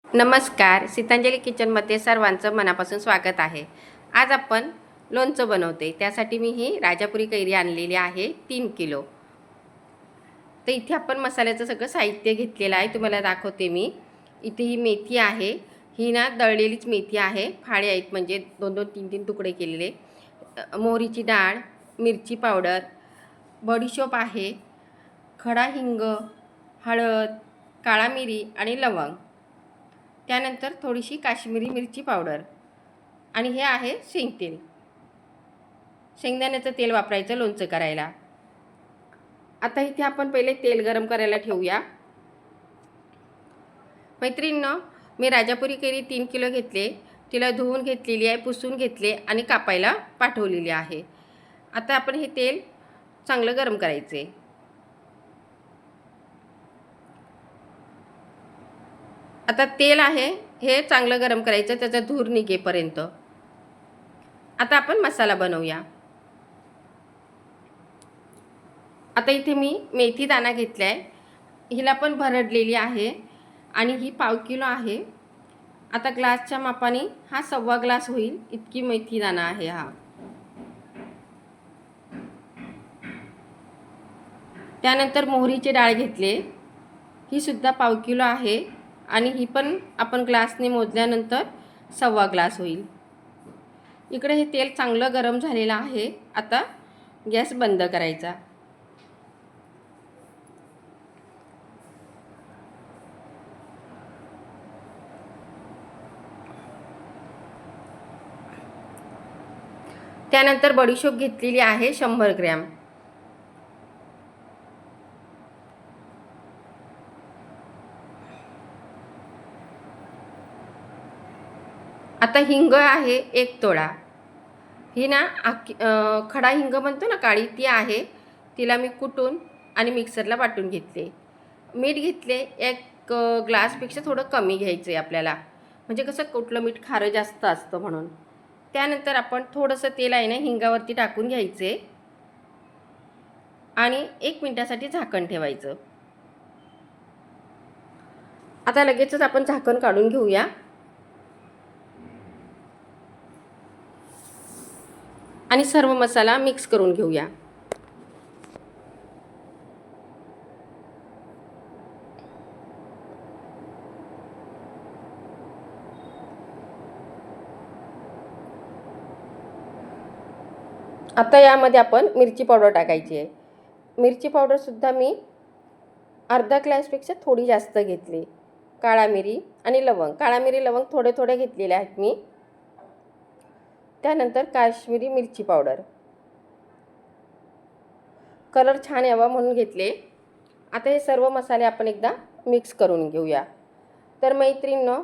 नमस्कार, सीतांजली किचनमध्ये सर्वांचं मनापासून स्वागत आहे। आज आपण लोणचं बनवते। त्यासाठी मी ही राजापुरी कैरी आणलेली आहे 3 किलो। तर इथे आपण मसाल्याचं सगळं साहित्य घेतलेलं आहे, तुम्हाला दाखवते मी। इथे ही मेथी आहे, ही ना दळलेलीच मेथी आहे, फाळे आहेत म्हणजे 2-2 3-3 तुकडे केलेले। मोहरीची डाळ, मिरची पावडर, बडीशोप आहे, खडा हिंग, हळद, काळा मिरी आणि लवंग। त्यानंतर थोडीशी काश्मीरी मिरची पावडर आणि हे आहे शेंगतेल। शेंगदाण्याचं तेल वापरायचं लोणचं करायला। आता इथे आपण पहिले तेल गरम करायला ठेवूया। मैत्रिणींनो, मी राजापुरी कैरी 3 किलो घेतले, तिला धुवून घेतलेली आहे, पुसून घेतले आणि कापायला पाठवलेली आहे। आता आपण हे तेल चांगलं गरम करायचे। आता तेल आहे हे चांगलं गरम करायचं, त्याचा धूर निघेपर्यंत। आता आपण मसाला बनवूया। आता इथे मी मेथी दाणा घेतलाय, हिला पण भरडलेली आहे आणि ही पाव किलो आहे। आता ग्लासच्या मापाने हा 1.25 ग्लास होईल इतकी मेथी दाणा आहे हा। त्यानंतर मोहरीची डाळ घेतले, ही सुद्धा पाव किलो आहे आणि ही पण आपण ग्लासने मोजल्यानंतर 1.25 ग्लास होईल। इकडे हे तेल चांगलं गरम झालेलं आहे। आता गॅस बंद करायचा। त्यानंतर बडीशोप घेतलेली आहे 100 ग्रॅम। आता हिंग आहे 1 तोडा, ही ना खडा हिंग म्हणतो ना काळी, ती आहे, तिला मी कुटून आणि मिक्सरला वाटून घेतले। मीठ घेतले 1 ग्लासपेक्षा थोडं कमी घ्यायचं आहे आपल्याला, म्हणजे कसं कुठलं मीठ खारं जास्त असतं म्हणून। त्यानंतर आपण थोडंसं तेल आहे ना हिंगावरती टाकून घ्यायचे आणि 1 मिनिटासाठी झाकण ठेवायचं। आता लगेचच आपण झाकण काढून घेऊया आणि सर्व मसाला मिक्स करून घेऊया। आता यामध्ये आपण मिरची पावडर टाकायची आहे। मिरची पावडर सुद्धा मी अर्धा ग्लासपेक्षा थोडी जास्त घेतली। काळा मिरी आणि लवंग, काळा मिरी लवंग थोडे थोडे घेतलेले आहेत मी। त्यानंतर काश्मीरी मिरची पावडर, कलर छान यावा म्हणून घेतले। आता हे सर्व मसाले आपण एकदा मिक्स करून घेऊया। तर मैत्रिणींनो,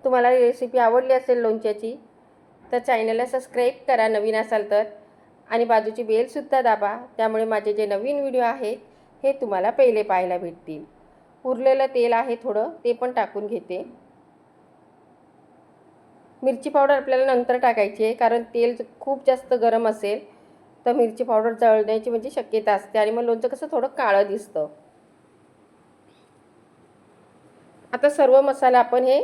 तुम्हाला रेसिपी आवडली असेल लोणच्याची तर चॅनलला सबस्क्राईब करा नवीन असाल तर, आणि बाजूची बेलसुद्धा दाबा, त्यामुळे माझे जे नवीन व्हिडिओ आहेत हे तुम्हाला पहिले पाहायला भेटतील। उरलेलं तेल आहे थोडं, ते पण टाकून घेते। मिरची पावडर आपल्याला नंतर टाकायची आहे, कारण तेल खूप जास्त गरम असेल तर मिरची पावडर जळण्याची म्हणजे शक्यता असते आणि मग लोणचं कसं थोडं काळं दिसतं। आता सर्व मसाले आपण हे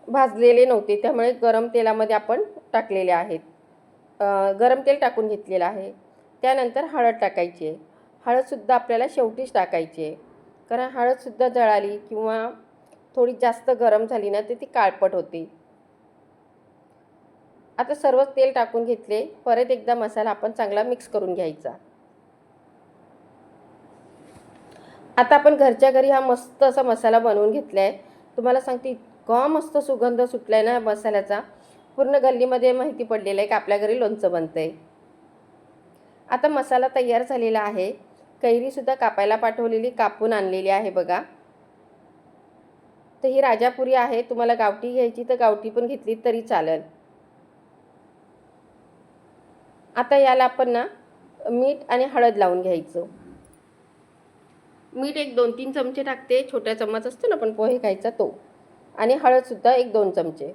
भाजलेले नव्हते, त्यामुळे गरम तेलामध्ये आपण टाकलेले आहेत। गरम तेल टाकून घेतलेलं आहे। त्यानंतर हळद टाकायची आहे। हळदसुद्धा आपल्याला शेवटीच टाकायची आहे, कारण हळदसुद्धा जळाली किंवा थोडी जास्त गरम झाली ना तर ती काळपट होते। आता सर्व तेल टाकून घेतले, परत एकदा मसाला आपण चांगला मिक्स करून घ्यायचा। आता आपण घरच्या घरी हा मस्त असा मसाला बनवून घेतला आहे। तुम्हाला सांगते इतका मस्त सुगंध सुटला आहे ना मसाल्याचा, पूर्ण गल्लीमध्ये माहिती पडलेलं आहे की आपल्या घरी लोणचं बनतं आहे। आता मसाला तयार झालेला आहे। कैरीसुद्धा कापायला पाठवलेली, कापून आणलेली आहे बघा। तर ही राजापुरी आहे, तुम्हाला गावठी घ्यायची तर गावठी पण घेतली तरी चालेल। आता याला आपण ना मीठ आणि हळद लावून घ्यायचं। मीठ एक 2-3 चमचे टाकते, छोटा चम्मच असतो ना पण पोहे खायचा तो, आणि हळदसुद्धा 1-2 चमचे।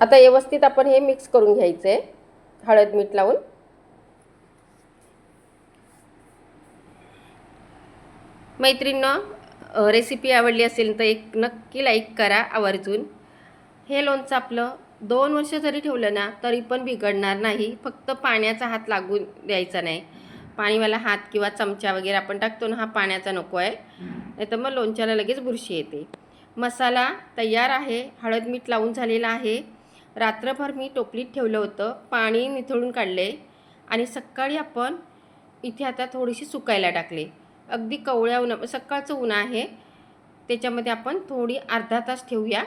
आता व्यवस्थित आपण हे मिक्स करून घ्यायचं आहे हळद मीठ लावून। मैत्रिणींनो, रेसिपी आवडली असेल तर एक नक्की लाईक करा आवर्जून. हे लोणचं आपलं 2 वर्ष जरी ठेवलं ना तरी पण बिघडणार नाही. फक्त पाण्याचा हात लागून द्यायचा नाही. पाणीवाला हात किंवा चमचा वगैरे आपण टाकतो ना, हा पाण्याचा नको आहे, नाही तर मग लोणच्याला लगेच बुरशी येते. मसाला तयार आहे. हळद मीठ लावून झालेला आहे. रात्रभर मी टोपलीत ठेवलं होतं, पाणी निथळून काढले आणि सकाळी आपण इथे आता थोडीशी सुकायला टाकले. अगदी कवळ्या ऊन, सकाळचं ऊन आहे, त्याच्यामध्ये आपण थोडी अर्धा तास ठेवूया,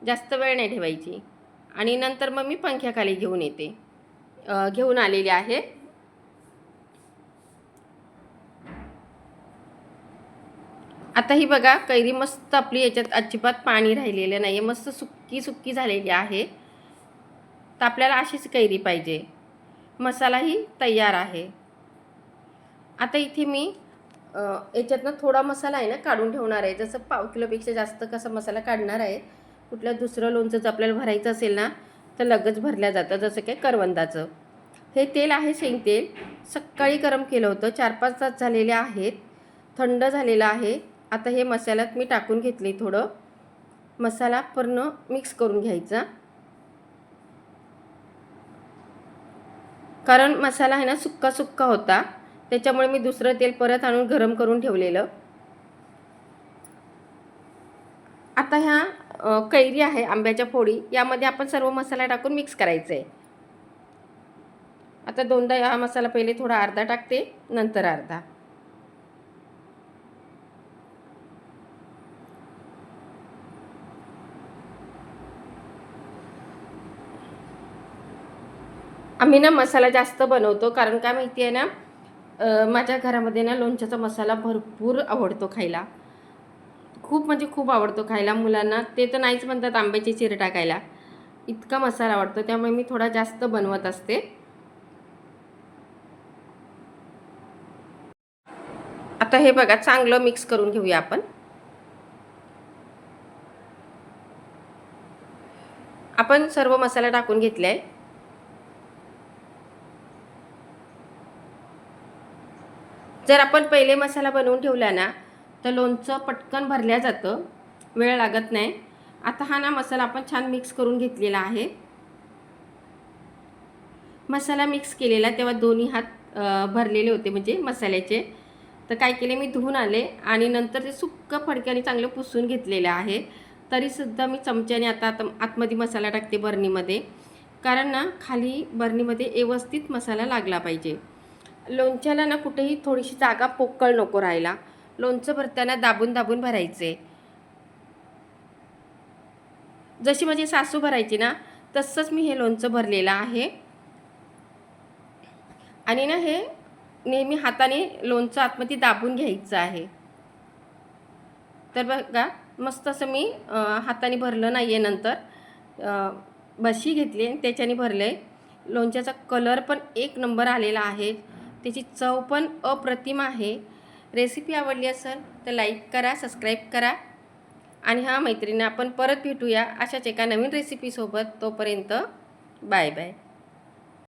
जास्त वेळ नाही ठेवायची. आणि नंतर मग मी पंख्याखाली घेऊन आलेली आहे. आता ही बघा, कैरी मस्त आपली याच्यात अजिबात पाणी राहिलेलं नाही आहे, मस्त सुक्की सुक्की झालेली आहे. तर आपल्याला अशीच कैरी पाहिजे. मसालाही तयार आहे. आता इथे मी याच्यातनं थोडा मसाला आहे ना काढून ठेवणार आहे. जसं पाव किलोपेक्षा जास्त कसा मसाला काढणार आहे. कुठलं दुसरं लोणचं जर आपल्याला भरायचं असेल ना तर लगेच भरल्या जातं, जसं काय करवंदाचं. हे तेल आहे शेंगतेल, सकाळी गरम केलं होतं, 4-5 तास झालेले आहेत, थंड झालेलं आहे. आता हे मसाल्यात मी टाकून घेतले. थोडं मसाला पूर्ण मिक्स करून घ्यायचा, कारण मसाला आहे ना सुक्का सुक्का होता, त्याच्यामुळे मी दुसरं तेल परत आणून गरम करून ठेवलेलं. आता ह्या कैरी आहे, आंब्याच्या फोडी, यामध्ये आपण सर्व मसाला टाकून मिक्स करायचं आहे. आता दोनदा हा मसाला पहिले थोडा अर्धा टाकते, नंतर अर्धा. आम्ही ना मसाला जास्त बनवतो, कारण काय माहिती आहे ना, माझ्या घरामध्ये ना लोणच्याचा मसाला भरपूर आवडतो खायला. खूप म्हणजे खूप आवडतो खायला मुलांना. ते तर नाहीच म्हणतात आंब्याची चिर टाकायला, इतका मसाला आवडतो. त्यामुळे मी थोडा जास्त बनवत असते. आता हे बघा, चांगलं मिक्स करून घेऊया आपण. आपण सर्व मसाला टाकून घेतला आहे. जर आपण पहिले मसाला बनवून ठेवला ना तर लोणचं पटकन भरल्या जातं, वेळ लागत नाही. आता हा ना मसाला आपण छान मिक्स करून घेतलेला आहे. मसाला मिक्स केलेला तेव्हा दोन्ही हात भरलेले होते म्हणजे मसाल्याचे. तर काय केले, मी धुवून आले आणि नंतर ते सुक्क फडक्याने चांगलं पुसून घेतलेलं आहे. तरीसुद्धा मी चमच्याने आता आतमध्ये मसाला टाकते बरणीमध्ये, कारण ना खाली बरणीमध्ये व्यवस्थित मसाला लागला पाहिजे. लोणच्याला ना कुठेही थोडीशी जागा पोकळ नको राहायला. लोणचं भरताना दाबून दाबून भरायचे. जशी माझी सासू भरायची ना तसंच मी हे लोणचं भरलेलं आहे. आणि ना हे नेहमी हाताने लोणचं आतमध्ये दाबून घ्यायचं आहे. तर बघा, मस्त असं मी हाताने भरलं नाही आहे. नंतर बशी घेतली आणि त्याच्याने भरलं आहे. लोणच्याचा कलर पण एक नंबर आलेला आहे, त्याची चव पण अप्रतिम आहे. रेसिपी आवडली असेल तर लाईक करा, सबस्क्राईब करा. आणि हां मैत्रिणी, आपण परत भेटूया अशाच एका नवीन रेसिपीसोबत. तोपर्यंत बाय बाय.